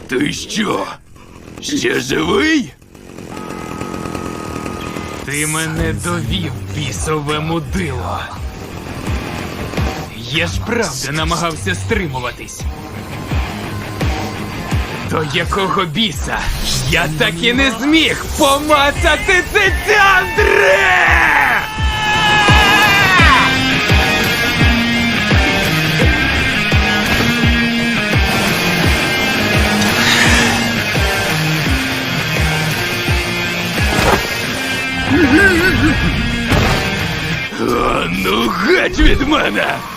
Ти що? Ще живий? Ти мене довів, бісове мудило. Я ж правда намагався стримуватись. До якого біса я так і не зміг помацати цицяндри! А ну геть від мене!